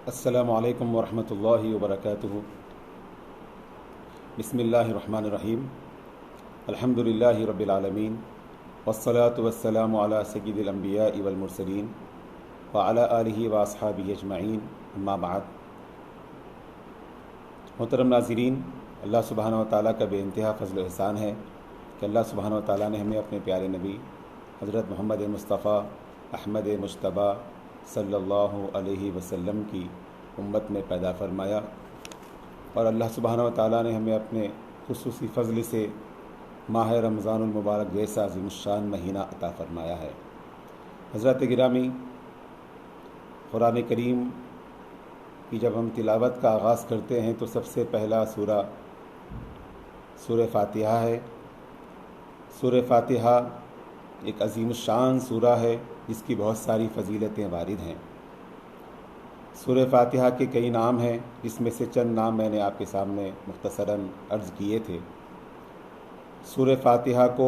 السلام علیکم ورحمۃ اللہ وبرکاتہ۔ بسم اللہ الرحمن الرحیم۔ الحمد للہ رب العالمین، والصلاة والسلام علی سید الانبیاء والمرسلین وعلی آلہ واصحابہ اجمعین، اما بعد۔ محترم ناظرین، اللہ سبحانہ و تعالیٰ کا بے انتہا فضل و احسان ہے کہ اللہ سبحانہ و تعالیٰ نے ہمیں اپنے پیارے نبی حضرت محمد مصطفیٰ احمد مجتبیٰ صلی اللہ علیہ وسلم کی امت میں پیدا فرمایا، اور اللہ سبحانہ و تعالیٰ نے ہمیں اپنے خصوصی فضل سے ماہ رمضان المبارک جیسا عظیم الشان مہینہ عطا فرمایا ہے۔ حضرات گرامی، قرآن کریم کی جب ہم تلاوت کا آغاز کرتے ہیں تو سب سے پہلا سورہ فاتحہ ہے۔ سورہ فاتحہ ایک عظیم الشان سورہ ہے جس کی بہت ساری فضیلتیں وارد ہیں۔ سورہ فاتحہ کے کئی نام ہیں، جس میں سے چند نام میں نے آپ کے سامنے مختصراً عرض کیے تھے۔ سورہ فاتحہ کو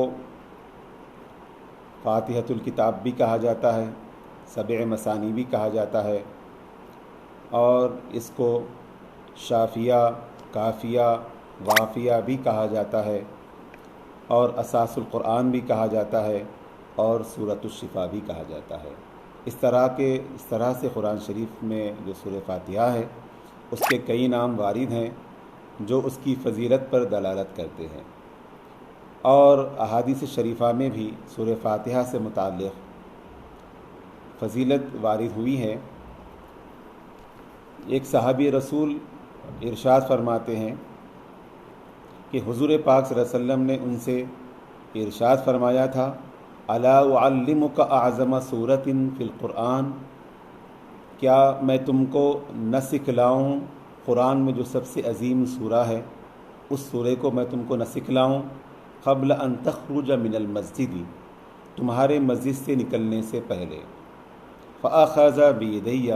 فاتحۃ الکتاب بھی کہا جاتا ہے، سبع مثانی بھی کہا جاتا ہے، اور اس کو شافیہ، کافیہ، وافیہ بھی کہا جاتا ہے، اور اساس القرآن بھی کہا جاتا ہے، اور سورۃ الشفا بھی کہا جاتا ہے۔ اس طرح سے قرآن شریف میں جو سورہ فاتحہ ہے اس کے کئی نام وارد ہیں جو اس کی فضیلت پر دلالت کرتے ہیں، اور احادیث شریفہ میں بھی سورہ فاتحہ سے متعلق فضیلت وارد ہوئی ہے۔ ایک صحابی رسول ارشاد فرماتے ہیں کہ حضور پاک صلی اللہ علیہ وسلم نے ان سے ارشاد فرمایا تھا، الا اعلمک اعظم سورۃ فی القرآن، کیا میں تم کو نہ سکھلاؤں قرآن میں جو سب سے عظیم سورہ ہے، اس سورے کو میں تم کو نہ سکھلاؤں قبل ان تخرج من المسجد، تمہارے مسجد سے نکلنے سے پہلے۔ فاخذ بیدی،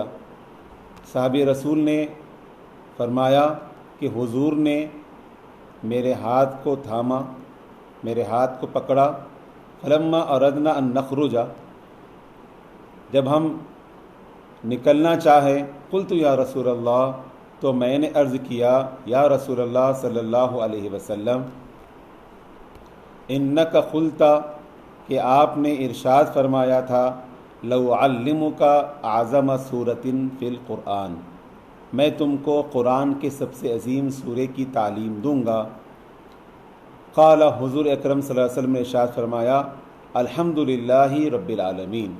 صحابی رسول نے فرمایا کہ حضور نے میرے ہاتھ کو تھاما، میرے ہاتھ کو پکڑا۔ فلما اردنا ان نخرج، جب ہم نکلنا چاہے، قلت یا رسول اللہ، تو میں نے عرض کیا، یا رسول اللہ صلی اللہ علیہ وسلم، انک قلت، کہ آپ نے ارشاد فرمایا تھا، لو علمک اعظم سورۃ فی القرآن، میں تم کو قرآن کے سب سے عظیم سورے کی تعلیم دوں گا۔ قال، حضور اکرم صلی اللہ علیہ وسلم نے ارشاد فرمایا، الحمدللہ رب العالمین،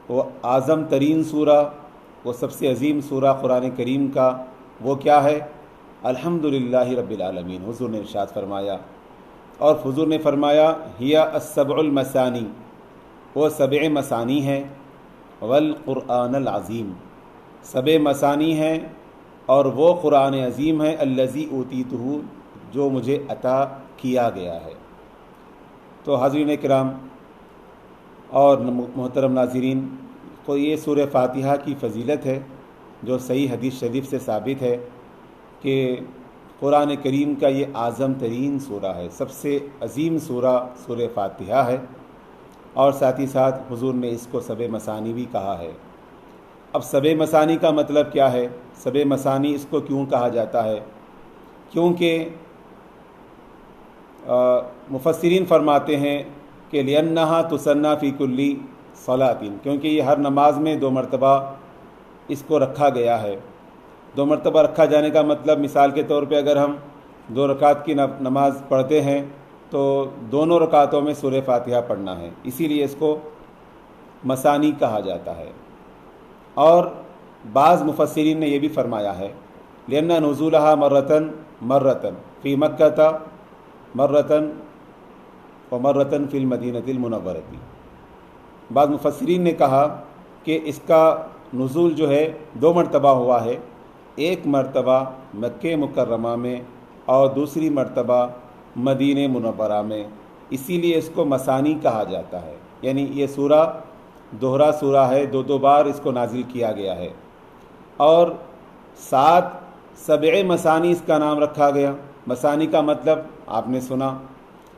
وہ اعظم ترین سورہ، وہ سب سے عظیم سورہ قرآن کریم کا وہ کیا ہے؟ الحمدللہ رب العالمین، حضور نے ارشاد فرمایا۔ اور حضور نے فرمایا، ہی السبع المثانی، وہ سبع مثانی ہیں، والقرآن العظیم، سبع مثانی ہیں، اور وہ قرآن عظیم ہے، الذی اوتیتہ، جو مجھے عطا کیا گیا ہے۔ تو حاضرین کرام اور محترم ناظرین، کو یہ سورہ فاتحہ کی فضیلت ہے جو صحیح حدیث شریف سے ثابت ہے کہ قرآن کریم کا یہ اعظم ترین سورہ ہے، سب سے عظیم سورہ سورہ فاتحہ ہے، اور ساتھ ہی ساتھ حضور نے اس کو سبع مثانی بھی کہا ہے۔ اب سبع مثانی کا مطلب کیا ہے؟ سبع مثانی اس کو کیوں کہا جاتا ہے؟ کیونکہ مفسرین فرماتے ہیں کہ لِأَنَّهَا تُسَنَّى فِي كُلِّ صَلَاةٍ، کیونکہ یہ ہر نماز میں 2 مرتبہ اس کو رکھا گیا ہے۔ 2 مرتبہ رکھا جانے کا مطلب، مثال کے طور پہ اگر ہم 2 رکعت کی نماز پڑھتے ہیں تو دونوں رکعتوں میں سورہ فاتحہ پڑھنا ہے، اسی لیے اس کو مثانی کہا جاتا ہے۔ اور بعض مفسرین نے یہ بھی فرمایا ہے، لِأَنَّ نُزُولَهَا مَرَّةً فِي مَكَّةَ مرتن و مرتن فی المدینۃ المنورۃ، بعض مفسرین نے کہا کہ اس کا نزول جو ہے 2 مرتبہ ہوا ہے، ایک مرتبہ مکہ مکرمہ میں اور دوسری مرتبہ مدینہ منورہ میں، اسی لیے اس کو مثانی کہا جاتا ہے، یعنی یہ سورہ دوہرا سورہ ہے، 2 بار اس کو نازل کیا گیا ہے۔ اور 7 سبع مثانی اس کا نام رکھا گیا۔ مثانی کا مطلب آپ نے سنا،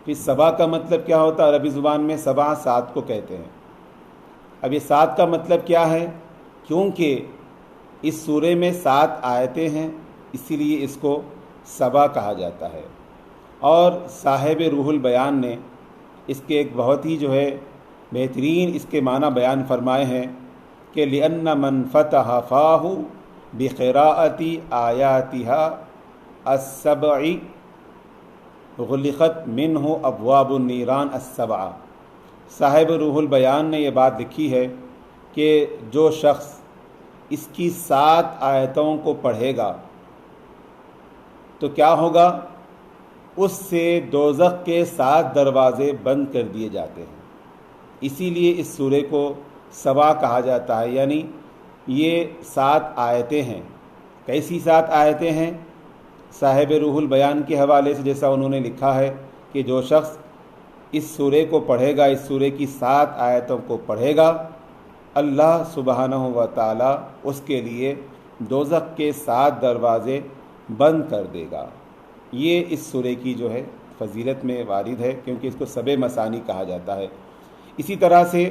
پھر سبا کا مطلب کیا ہوتا ہے؟ عربی زبان میں سبا 7 کو کہتے ہیں۔ اب یہ 7 کا مطلب کیا ہے؟ کیونکہ اس سورے میں 7 آیتیں ہیں، اسی لیے اس کو سبا کہا جاتا ہے۔ اور صاحب روح البیان نے اس کے ایک بہت ہی بہترین اس کے معنی بیان فرمائے ہیں کہ لِأَنَّ مَنْ فَتَحَ فَاهُ بِقِرَاءَةِ آيَاتِهَا السَّبْعِ غُلِقَتْ مِنْهُ أَبْوَابُ النِّيرَانِ السَّبْعَ۔ صاحب روح البیان نے یہ بات لکھی ہے کہ جو شخص اس کی 7 آیتوں کو پڑھے گا تو کیا ہوگا، اس سے دوزخ کے 7 دروازے بند کر دیے جاتے ہیں۔ اسی لیے اس سورے کو سبا کہا جاتا ہے، یعنی یہ 7 آیتیں ہیں۔ کیسی 7 آیتیں ہیں؟ صاحب روح البیان کے حوالے سے جیسا انہوں نے لکھا ہے کہ جو شخص اس سورے کو پڑھے گا، اس سورے کی 7 آیتوں کو پڑھے گا، اللہ سبحانہ و تعالی اس کے لیے دوزخ کے 7 دروازے بند کر دے گا۔ یہ اس سورے کی فضیلت میں وارد ہے، کیونکہ اس کو سبع مثانی کہا جاتا ہے۔ اسی طرح سے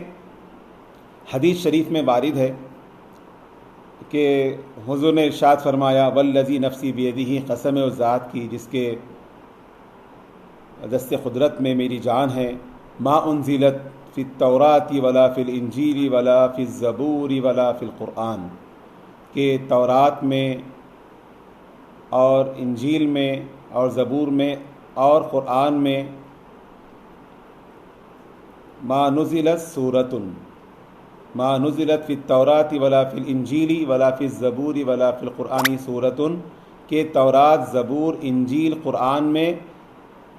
حدیث شریف میں وارد ہے کہ حضور نے ارشاد فرمایا والذی نفسی بیدہ، قسم اس ذات کی جس کے دست قدرت میں میری جان ہے، ما انزلت فی التوراۃ ولا فی الانجیل ولا فی الزبور ولا فی القرآن، کہ تورات میں اور انجیل میں اور زبور میں اور قرآن میں ما نزلت سورۃ، ما نزلت فی التوراۃ ولا فی الانجیل ولا فی الزبور ولا فی القرآن سورۃ، کہ تورات، زبور، انجیل، قرآن میں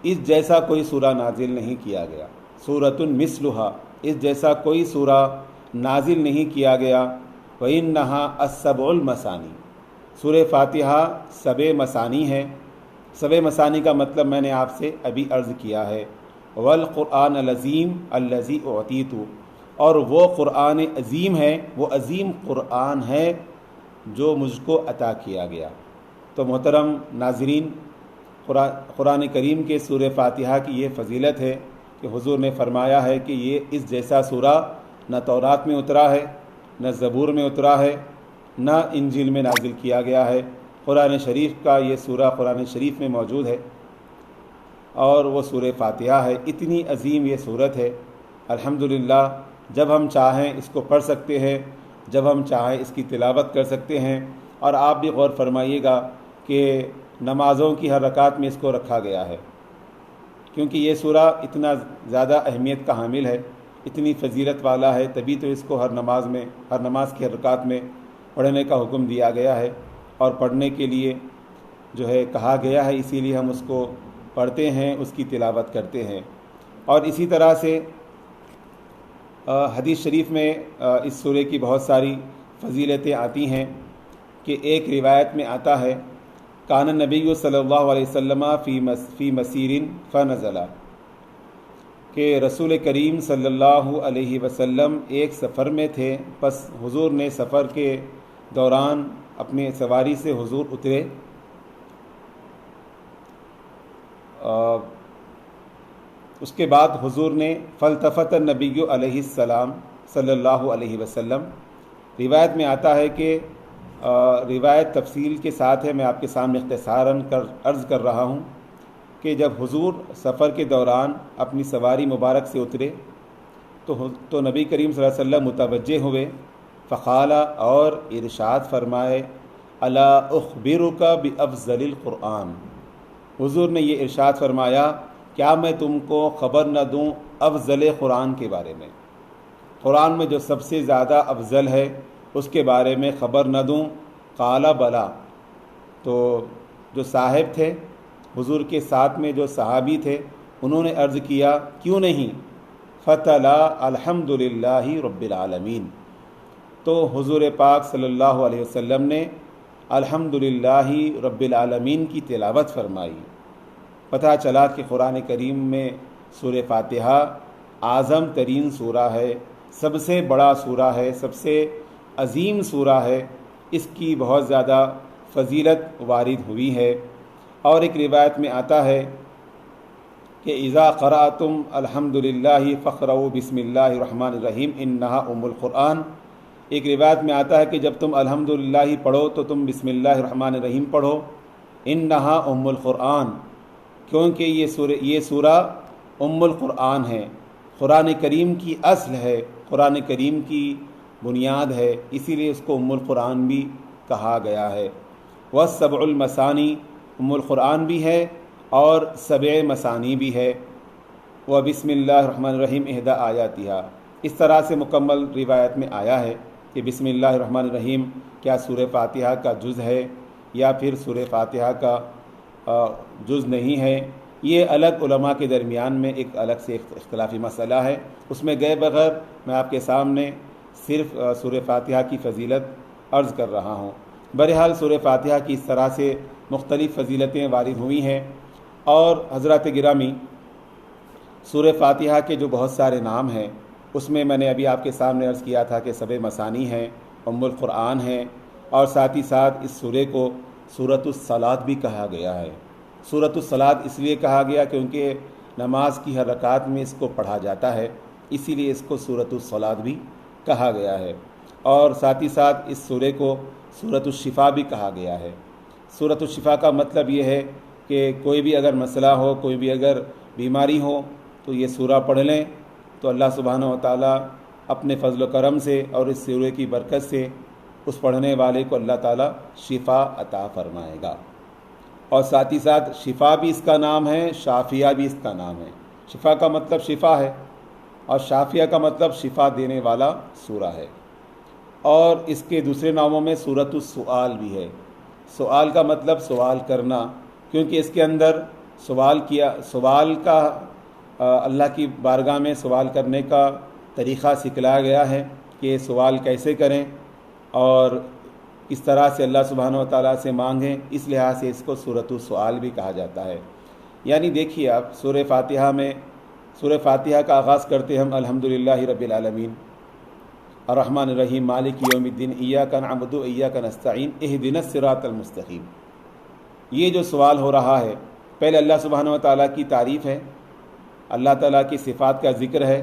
اس جیسا کوئی سورہ نازل نہیں کیا گیا۔ سورۃ مثلھا، اس جیسا کوئی سورہ نازل نہیں کیا گیا۔ وَإِنَّهَا السَّبْعُ الْمَثَانِی، سورہ فاتحہ 7 مثانی ہے۔ 7 مثانی کا مطلب میں نے آپ سے ابھی عرض کیا ہے۔ والقرآن العظیم الذی اعطیت، اور وہ قرآن عظیم ہے، وہ عظیم قرآن ہے جو مجھ کو عطا کیا گیا۔ تو محترم ناظرین، قرآن کریم کے سورہ فاتحہ کی یہ فضیلت ہے کہ حضور نے فرمایا ہے کہ یہ اس جیسا سورہ نہ تورات میں اترا ہے، نہ زبور میں اترا ہے، نہ انجیل میں نازل کیا گیا ہے۔ قرآن شریف کا یہ سورہ قرآن شریف میں موجود ہے، اور وہ سورہ فاتحہ ہے۔ اتنی عظیم یہ سورت ہے، الحمدللہ جب ہم چاہیں اس کو پڑھ سکتے ہیں، جب ہم چاہیں اس کی تلاوت کر سکتے ہیں۔ اور آپ بھی غور فرمائیے گا کہ نمازوں کی ہر رکعت میں اس کو رکھا گیا ہے، کیونکہ یہ سورہ اتنا زیادہ اہمیت کا حامل ہے، اتنی فضیلت والا ہے، تبھی تو اس کو ہر نماز کی ہر رکعت میں پڑھنے کا حکم دیا گیا ہے، اور پڑھنے کے لیے کہا گیا ہے، اسی لیے ہم اس کو پڑھتے ہیں، اس کی تلاوت کرتے ہیں۔ اور اسی طرح سے حدیث شریف میں اس سورے کی بہت ساری فضیلتیں آتی ہیں کہ ایک روایت میں آتا ہے کان النبی صلی اللہ علیہ وسلم فی مسیر فنزل، کہ رسول کریم صلی اللہ علیہ وسلم ایک سفر میں تھے، پس حضور نے سفر کے دوران اپنے سواری سے حضور اترے، اس کے بعد حضور نے فالتفت النبی علیہ السلام صلی اللہ علیہ وسلم، روایت میں آتا ہے کہ روایت تفصیل کے ساتھ ہے، میں آپ کے سامنے اختصاراً عرض کر رہا ہوں کہ جب حضور سفر کے دوران اپنی سواری مبارک سے اترے تو نبی کریم صلی اللہ علیہ وسلم متوجہ ہوئے، فقال، اور ارشاد فرمائے، الا اخبرک بافضل القرآن، حضور نے یہ ارشاد فرمایا، کیا میں تم کو خبر نہ دوں افضل قرآن کے بارے میں، قرآن میں جو سب سے زیادہ افضل ہے اس کے بارے میں خبر نہ دوں؟ قال بلا، تو جو صاحب تھے حضور کے ساتھ میں جو صحابی تھے انہوں نے عرض کیا، کیوں نہیں؟ فتلا الحمدللہ رب العالمین، تو حضور پاک صلی اللہ علیہ وسلم نے الحمدللہ رب العالمین کی تلاوت فرمائی۔ پتہ چلا کہ قرآن کریم میں سورہ فاتحہ اعظم ترین سورہ ہے، سب سے بڑا سورہ ہے، سب سے عظیم سورہ ہے، اس کی بہت زیادہ فضیلت وارد ہوئی ہے۔ اور ایک روایت میں آتا ہے کہ اذا قرأتم الحمدللہ فقرؤوا بسم اللہ الرحمن الرحیم انہا ام القرآن، ایک روایت میں آتا ہے کہ جب تم الحمدللہ ہی پڑھو تو تم بسم اللہ الرحمن الرحیم پڑھو، انہا ام القرآن، کیونکہ یہ سورہ ام القرآن ہے، قرآن کریم کی اصل ہے، قرآن کریم کی بنیاد ہے، اسی لیے اس کو ام القرآن بھی کہا گیا ہے۔ والسبع المثانی، ام القرآن بھی ہے اور سبع مثانی بھی ہے۔ وبسم اللہ الرحمن الرحیم احدی آیاتہا، اس طرح سے مکمل روایت میں آیا ہے کہ بسم اللہ الرحمن الرحیم کیا سورہ فاتحہ کا جز ہے یا پھر سورہ فاتحہ کا جز نہیں ہے، یہ الگ علماء کے درمیان میں ایک الگ سے اختلافی مسئلہ ہے۔ اس میں گئے بغیر میں آپ کے سامنے صرف سورہ فاتحہ کی فضیلت عرض کر رہا ہوں۔ بہرحال سورہ فاتحہ کی اس طرح سے مختلف فضیلتیں وارد ہوئی ہیں، اور حضرات گرامی سورہ فاتحہ کے جو بہت سارے نام ہیں اس میں نے ابھی آپ کے سامنے عرض کیا تھا کہ سبع مثانی ہیں، ام القرآن ہیں، اور ساتھ ہی ساتھ اس سورہ کو سورۃ الصلاۃ بھی کہا گیا ہے۔ سورۃ الصلاۃ اس لیے کہا گیا کیونکہ نماز کی ہر رکعت میں اس کو پڑھا جاتا ہے، اسی لیے اس کو سورۃ الصلاۃ بھی کہا گیا ہے، اور ساتھ ہی ساتھ اس سورہ کو سورۃ الشفا بھی کہا گیا ہے۔ سورۃ الشفا کا مطلب یہ ہے کہ کوئی بھی اگر مسئلہ ہو، کوئی بھی اگر بیماری ہو تو یہ سورہ پڑھ لیں تو اللہ سبحانہ و تعالیٰ اپنے فضل و کرم سے اور اس سورہ کی برکت سے اس پڑھنے والے کو اللہ تعالیٰ شفا عطا فرمائے گا۔ اور ساتھ ہی ساتھ شفا بھی اس کا نام ہے، شافیہ بھی اس کا نام ہے۔ شفا کا مطلب شفا ہے اور شافیہ کا مطلب شفا دینے والا سورہ ہے۔ اور اس کے دوسرے ناموں میں سورۃ السؤال بھی ہے۔ سؤال کا مطلب سوال کرنا، کیونکہ اس کے اندر سوال کا اللہ کی بارگاہ میں سوال کرنے کا طریقہ سکھلایا گیا ہے کہ سوال کیسے کریں اور کس طرح سے اللہ سبحانہ و تعالیٰ سے مانگیں، اس لحاظ سے اس کو سورۃ السؤال بھی کہا جاتا ہے۔ یعنی دیکھیے آپ سورہ فاتحہ کا آغاز کرتے ہم الحمدللہ رب العالمین الرحمن الرحیم مالک یوم الدین ایاک نعبد و ایاک نستعین اہدنا الصراط المستقیم۔ یہ جو سوال ہو رہا ہے، پہلے اللہ سبحانہ و تعالیٰ کی تعریف ہے، اللہ تعالیٰ کی صفات کا ذکر ہے،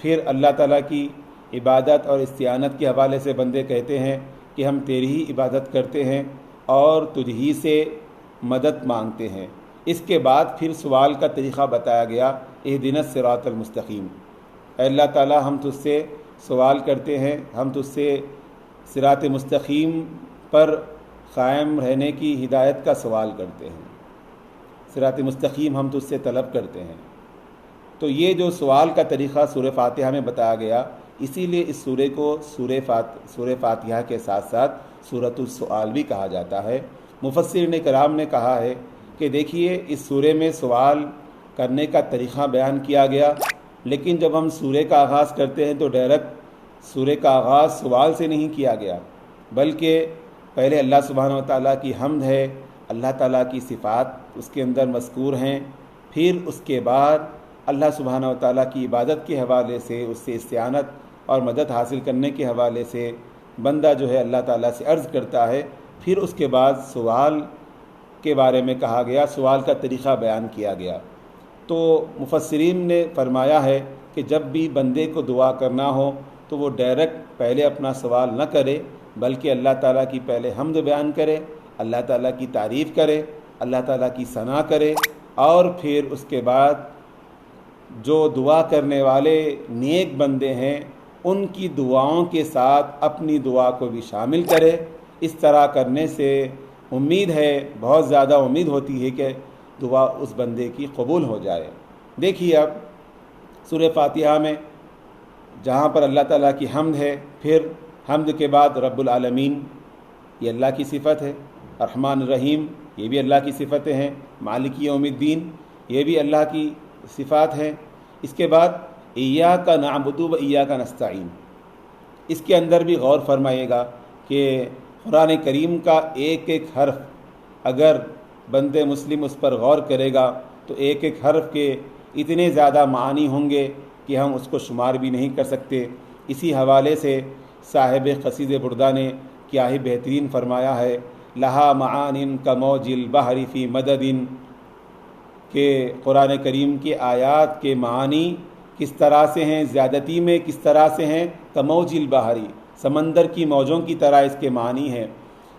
پھر اللہ تعالیٰ کی عبادت اور استعانت کے حوالے سے بندے کہتے ہیں کہ ہم تیری ہی عبادت کرتے ہیں اور تجھ ہی سے مدد مانگتے ہیں۔ اس کے بعد پھر سوال کا طریقہ بتایا گیا، اہدنا الصراط المستقیم، اے اللہ تعالیٰ ہم تجھ سے سوال کرتے ہیں، ہم تجھ سے صراط مستقیم پر قائم رہنے کی ہدایت کا سوال کرتے ہیں، صراط مستقیم ہم تجھ سے طلب کرتے ہیں۔ تو یہ جو سوال کا طریقہ سورہ فاتحہ میں بتایا گیا، اسی لیے اس سورہ کو سورہ فاتحہ کے ساتھ ساتھ سورۃ السؤال بھی کہا جاتا ہے۔ مفسرین کرام نے کہا ہے کہ دیکھیے اس سورہ میں سوال کرنے کا طریقہ بیان کیا گیا، لیکن جب ہم سورہ کا آغاز کرتے ہیں تو ڈائریکٹ سورہ کا آغاز سوال سے نہیں کیا گیا، بلکہ پہلے اللہ سبحانہ و تعالیٰ کی حمد ہے، اللہ تعالیٰ کی صفات اس کے اندر مذکور ہیں، پھر اس کے بعد اللہ سبحانہ و تعالیٰ کی عبادت کے حوالے سے، اس سے استعانت اور مدد حاصل کرنے کے حوالے سے بندہ جو ہے اللہ تعالیٰ سے عرض کرتا ہے، پھر اس کے بعد سوال کے بارے میں کہا گیا، سوال کا طریقہ بیان کیا گیا۔ تو مفسرین نے فرمایا ہے کہ جب بھی بندے کو دعا کرنا ہو تو وہ ڈائریکٹ پہلے اپنا سوال نہ کرے، بلکہ اللہ تعالیٰ کی پہلے حمد بیان کرے، اللہ تعالیٰ کی تعریف کرے، اللہ تعالیٰ کی ثنا کرے، اور پھر اس کے بعد جو دعا کرنے والے نیک بندے ہیں ان کی دعاؤں کے ساتھ اپنی دعا کو بھی شامل کرے۔ اس طرح کرنے سے امید ہے، بہت زیادہ امید ہوتی ہے کہ دعا اس بندے کی قبول ہو جائے۔ دیکھیے اب سورہ فاتحہ میں جہاں پر اللہ تعالیٰ کی حمد ہے، پھر حمد کے بعد رب العالمین یہ اللہ کی صفت ہے، الرحمن الرحیم یہ بھی اللہ کی صفتیں ہیں، مالک یوم الدین یہ بھی اللہ کی صفات ہیں۔ اس کے بعد ایاک نعبد و ایاک نستعین، اس کے اندر بھی غور فرمائیے گا کہ قرآن کریم کا ایک ایک حرف اگر بند مسلم اس پر غور کرے گا تو ایک ایک حرف کے اتنے زیادہ معانی ہوں گے کہ ہم اس کو شمار بھی نہیں کر سکتے۔ اسی حوالے سے صاحب قصید بردہ نے کیا ہی بہترین فرمایا ہے، لہا معان کموج البحر فی مدد، کہ قرآن کریم کی آیات کے معانی کس طرح سے ہیں، زیادتی میں کس طرح سے ہیں، کموج البحری، سمندر کی موجوں کی طرح اس کے معنی ہیں۔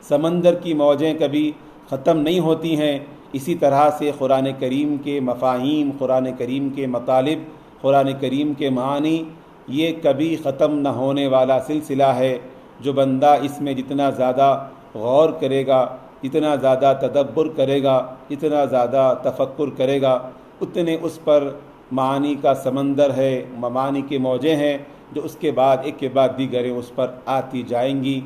سمندر کی موجیں کبھی ختم نہیں ہوتی ہیں، اسی طرح سے قرآن کریم کے مفاہیم، قرآن کریم کے مطالب، قرآن کریم کے معانی یہ کبھی ختم نہ ہونے والا سلسلہ ہے۔ جو بندہ اس میں جتنا زیادہ غور کرے گا، جتنا زیادہ تدبر کرے گا، جتنا زیادہ تفکر کرے گا، اتنے اس پر معانی کا سمندر ہے، معانی کے موجیں ہیں جو اس کے بعد ایک کے بعد دیگریں اس پر آتی جائیں گی۔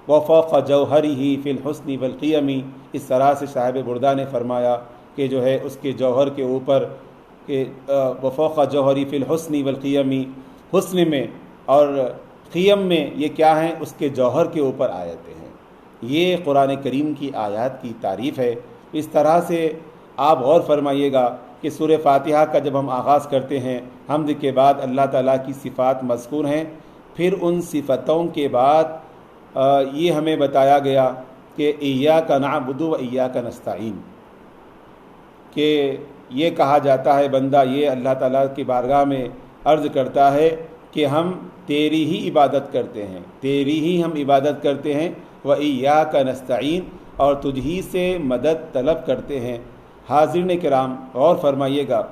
وفوق جوہرہ فی الحسن والقیم، اس طرح سے صاحب بردہ نے فرمایا کہ جو ہے اس کے جوہر کے اوپر کہ وفوق جوہری فی الحسن والقیم، حسن میں اور قیم میں یہ کیا ہیں؟ اس کے جوہر کے اوپر آیتیں ہیں۔ یہ قرآن کریم کی آیات کی تعریف ہے۔ اس طرح سے آپ غور فرمائیے گا کہ سورہ فاتحہ کا جب ہم آغاز کرتے ہیں، حمد کے بعد اللہ تعالیٰ کی صفات مذکور ہیں، پھر ان صفتوں کے بعد یہ ہمیں بتایا گیا کہ ایاک نعبد و ایاک نستعین، کہ یہ کہا جاتا ہے بندہ یہ اللہ تعالیٰ کی بارگاہ میں عرض کرتا ہے کہ ہم تیری ہی عبادت کرتے ہیں، تیری ہی ہم عبادت کرتے ہیں، و ایاک نستعین، اور تجھ ہی سے مدد طلب کرتے ہیں۔ حاضرین کرام غور فرمائیے گا،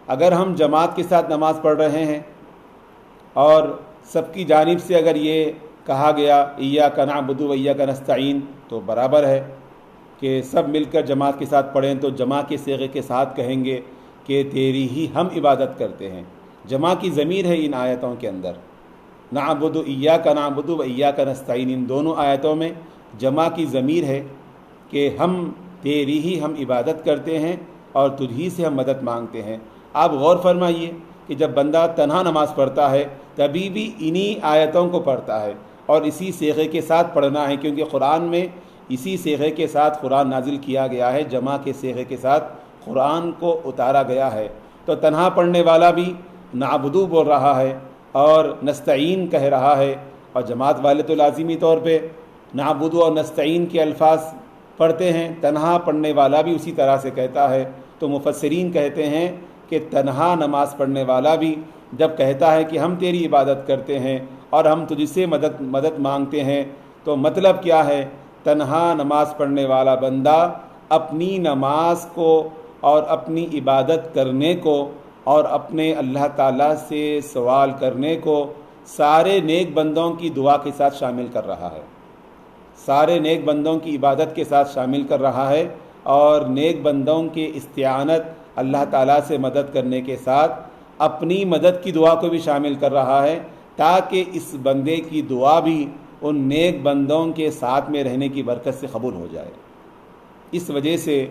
اگر ہم جماعت کے ساتھ نماز پڑھ رہے ہیں اور سب کی جانب سے اگر یہ کہا گیا ایاک نعبد و ایاک نستعین، تو برابر ہے کہ سب مل کر جماعت کے ساتھ پڑھیں تو جمع کے صیغے کے ساتھ کہیں گے کہ تیری ہی ہم عبادت کرتے ہیں۔ جمع کی ضمیر ہے ان آیتوں کے اندر، نعبد ایاک نعبد و ایاک نستعین، ان دونوں آیتوں میں جمع کی ضمیر ہے کہ ہم تیری ہی ہم عبادت کرتے ہیں اور تجھ ہی سے ہم مدد مانگتے ہیں۔ آپ غور فرمائیے کہ جب بندہ تنہا نماز پڑھتا ہے تبھی بھی انہی آیتوں کو پڑھتا ہے اور اسی صیغے کے ساتھ پڑھنا ہے، کیونکہ قرآن میں اسی صیغے کے ساتھ قرآن نازل کیا گیا ہے، جمع کے صیغے کے ساتھ قرآن کو اتارا گیا ہے۔ تو تنہا پڑھنے والا بھی نعبدو بول رہا ہے اور نستعین کہہ رہا ہے، اور جماعت والے تو لازمی طور پہ نعبدو اور نستعین کے الفاظ پڑھتے ہیں، تنہا پڑھنے والا بھی اسی طرح سے کہتا ہے۔ تو مفسرین کہتے ہیں کہ تنہا نماز پڑھنے والا بھی جب کہتا ہے کہ ہم تیری عبادت کرتے ہیں اور ہم تجھ سے مدد مانگتے ہیں، تو مطلب کیا ہے؟ تنہا نماز پڑھنے والا بندہ اپنی نماز کو اور اپنی عبادت کرنے کو اور اپنے اللہ تعالیٰ سے سوال کرنے کو سارے نیک بندوں کی دعا کے ساتھ شامل کر رہا ہے، سارے نیک بندوں کی عبادت کے ساتھ شامل کر رہا ہے، اور نیک بندوں کے استعانت اللہ تعالیٰ سے مدد کرنے کے ساتھ اپنی مدد کی دعا کو بھی شامل کر رہا ہے، تاکہ اس بندے کی دعا بھی ان نیک بندوں کے ساتھ میں رہنے کی برکت سے قبول ہو جائے۔ اس وجہ سے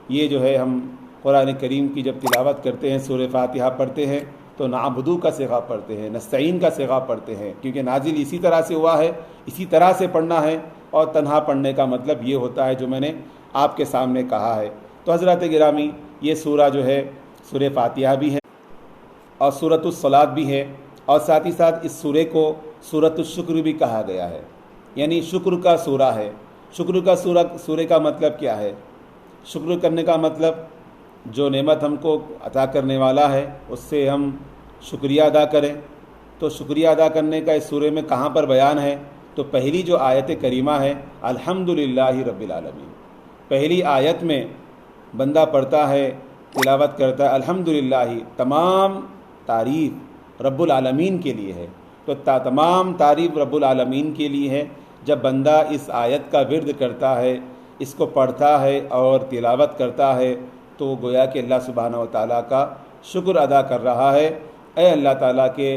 یہ جو ہے ہم قرآن کریم کی جب تلاوت کرتے ہیں، سورہ فاتحہ پڑھتے ہیں تو نعبدو کا صیغہ پڑھتے ہیں، نستعین کا صیغہ پڑھتے ہیں، کیونکہ نازل اسی طرح سے ہوا ہے، اسی طرح سے پڑھنا ہے، اور تنہا پڑھنے کا مطلب یہ ہوتا ہے جو میں نے آپ کے سامنے کہا ہے۔ تو حضرات گرامی، یہ سورہ جو ہے سورہ فاتحہ بھی ہے اور سورۃ الصلاۃ بھی ہے، اور ساتھ ہی ساتھ اس سورے کو سورۃ الشکر بھی کہا گیا ہے، یعنی شکر کا سورہ ہے۔ شکر کا سورے کا مطلب کیا ہے؟ شکر کرنے کا مطلب جو نعمت ہم کو عطا کرنے والا ہے اس سے ہم شکریہ ادا کریں۔ تو شکریہ ادا کرنے کا اس سورے میں کہاں پر بیان ہے؟ تو پہلی جو آیت کریمہ ہے الحمدللہ رب العالمین، پہلی آیت میں بندہ پڑھتا ہے، تلاوت کرتا ہے الحمدللہ، تمام تعریف رب العالمین کے لیے ہے۔ تو تمام تعریف رب العالمین کے لیے ہے۔ جب بندہ اس آیت کا ورد کرتا ہے، اس کو پڑھتا ہے اور تلاوت کرتا ہے، تو گویا کہ اللہ سبحانہ و تعالیٰ کا شکر ادا کر رہا ہے۔ اے اللہ تعالیٰ کے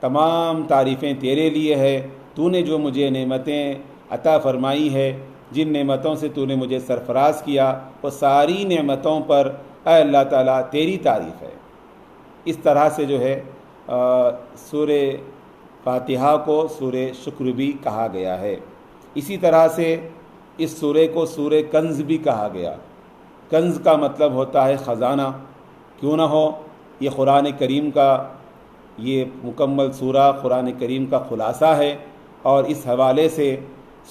تمام تعریفیں تیرے لیے ہے، تو نے جو مجھے نعمتیں عطا فرمائی ہے، جن نعمتوں سے تو نے مجھے سرفراز کیا، وہ ساری نعمتوں پر اے اللہ تعالیٰ تیری تعریف ہے۔ اس طرح سے جو ہے سورہ فاتحہ کو سورہ شکر بھی کہا گیا ہے۔ اسی طرح سے اس سورے کو سورہ کنز بھی کہا گیا۔ کنز کا مطلب ہوتا ہے خزانہ، کیوں نہ ہو، یہ قرآن کریم کا یہ مکمل سورہ قرآن کریم کا خلاصہ ہے، اور اس حوالے سے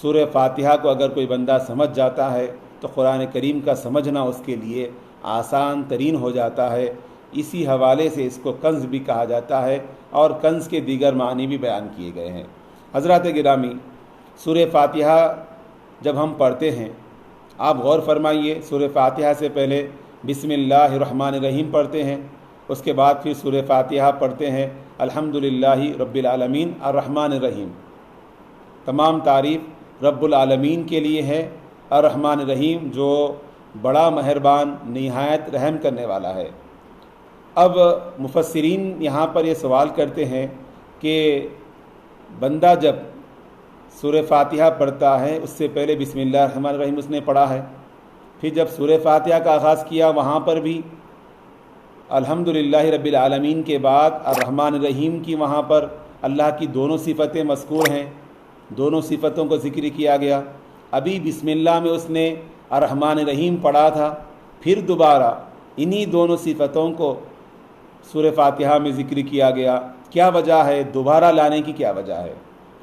سورہ فاتحہ کو اگر کوئی بندہ سمجھ جاتا ہے تو قرآن کریم کا سمجھنا اس کے لیے آسان ترین ہو جاتا ہے۔ اسی حوالے سے اس کو کنز بھی کہا جاتا ہے، اور کنز کے دیگر معنی بھی بیان کیے گئے ہیں۔ حضرات گرامی، سورہ فاتحہ جب ہم پڑھتے ہیں، آپ غور فرمائیے، سورہ فاتحہ سے پہلے بسم اللہ الرحمن الرحیم پڑھتے ہیں، اس کے بعد پھر سورہ فاتحہ پڑھتے ہیں الحمدللہ رب العالمین الرحمن الرحیم۔ تمام تعریف رب العالمین کے لیے ہے، الرحمن الرحیم جو بڑا مہربان نہایت رحم کرنے والا ہے۔ اب مفسرین یہاں پر یہ سوال کرتے ہیں کہ بندہ جب سورہ فاتحہ پڑھتا ہے اس سے پہلے بسم اللہ الرحمن الرحیم اس نے پڑھا ہے، پھر جب سورہ فاتحہ کا آغاز کیا وہاں پر بھی الحمدللہ رب العالمین کے بعد الرحمن الرحیم کی وہاں پر اللہ کی دونوں صفتیں مذکور ہیں، دونوں صفتوں کو ذکر کیا گیا۔ ابھی بسم اللہ میں اس نے الرحمن الرحیم پڑھا تھا، پھر دوبارہ انہی دونوں صفتوں کو سورہ فاتحہ میں ذکر کیا گیا۔ کیا وجہ ہے دوبارہ لانے کی؟ کیا وجہ ہے؟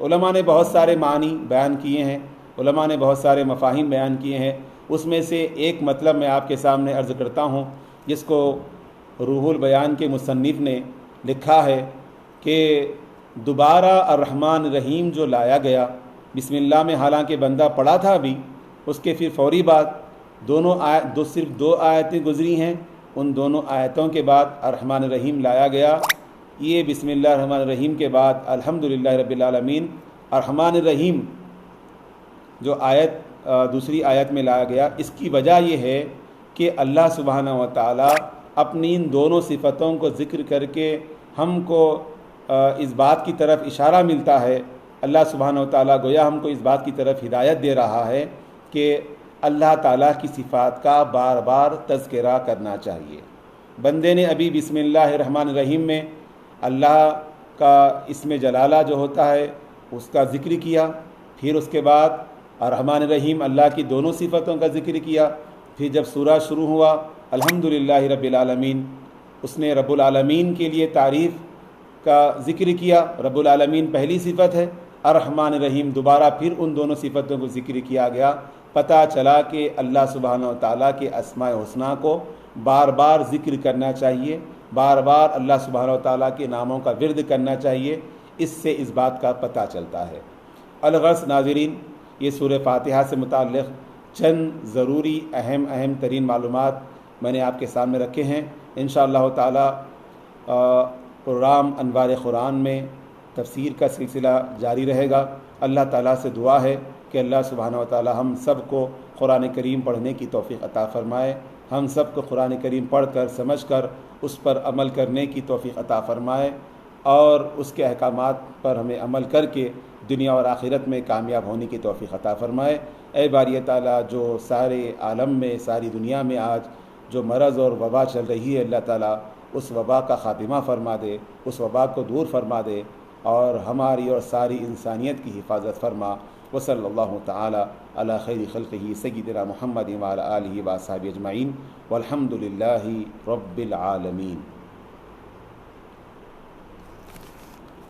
علماء نے بہت سارے معنی بیان کیے ہیں، علماء نے بہت سارے مفاہیم بیان کیے ہیں، اس میں سے ایک مطلب میں آپ کے سامنے عرض کرتا ہوں، جس کو روح البیان کے مصنف نے لکھا ہے کہ دوبارہ الرحمن الرحیم جو لایا گیا بسم اللہ میں، حالانکہ بندہ پڑھا تھا ابھی، اس کے پھر فوری بعد صرف دو آیتیں گزری ہیں، ان دونوں آیتوں کے بعد الرحمن الرحیم لایا گیا۔ یہ بسم اللہ الرحمن الرحیم کے بعد الحمدللہ رب العالمین الرحمن الرحیم جو دوسری آیت میں لایا گیا، اس کی وجہ یہ ہے کہ اللہ سبحانہ و تعالی اپنی ان دونوں صفتوں کو ذکر کر کے ہم کو اس بات کی طرف اشارہ ملتا ہے، اللہ سبحانہ و تعالی گویا ہم کو اس بات کی طرف ہدایت دے رہا ہے کہ اللہ تعالیٰ کی صفات کا بار بار تذکرہ کرنا چاہیے۔ بندے نے ابھی بسم اللہ الرحمن الرحیم میں اللہ کا اسم جلالہ جو ہوتا ہے اس کا ذکر کیا، پھر اس کے بعد الرحمن الرحیم اللہ کی دونوں صفتوں کا ذکر کیا، پھر جب سورہ شروع ہوا الحمدللہ رب العالمین، اس نے رب العالمین کے لیے تعریف کا ذکر کیا۔ رب العالمین پہلی صفت ہے، الرحمن الرحیم دوبارہ پھر ان دونوں صفتوں کو ذکر کیا گیا۔ پتہ چلا کہ اللہ سبحانہ و تعالیٰ کے اسماء حسنیٰ کو بار بار ذکر کرنا چاہیے، بار بار اللہ سبحانہ و تعالیٰ کے ناموں کا ورد کرنا چاہیے، اس سے اس بات کا پتہ چلتا ہے۔ الغرض ناظرین، یہ سورہ فاتحہ سے متعلق چند ضروری اہم ترین معلومات میں نے آپ کے سامنے رکھے ہیں۔ انشاءاللہ تعالیٰ پروگرام انوار قرآن میں تفسیر کا سلسلہ جاری رہے گا۔ اللہ تعالیٰ سے دعا ہے کہ اللہ سبحانہ و تعالیٰ ہم سب کو قرآن کریم پڑھنے کی توفیق عطا فرمائے، ہم سب کو قرآن کریم پڑھ کر سمجھ کر اس پر عمل کرنے کی توفیق عطا فرمائے، اور اس کے احکامات پر ہمیں عمل کر کے دنیا اور آخرت میں کامیاب ہونے کی توفیق عطا فرمائے۔ اے باری تعالیٰ، جو سارے عالم میں، ساری دنیا میں آج جو مرض اور وبا چل رہی ہے، اللہ تعالیٰ اس وبا کا خاتمہ فرما دے، اس وبا کو دور فرما دے، اور ہماری اور ساری انسانیت کی حفاظت فرما۔ وصلی اللہ تعالی علی خیر خلقہ سیدنا محمد وعلی آلہ واصحابہ اجمعین، والحمد للہ رب العالمین۔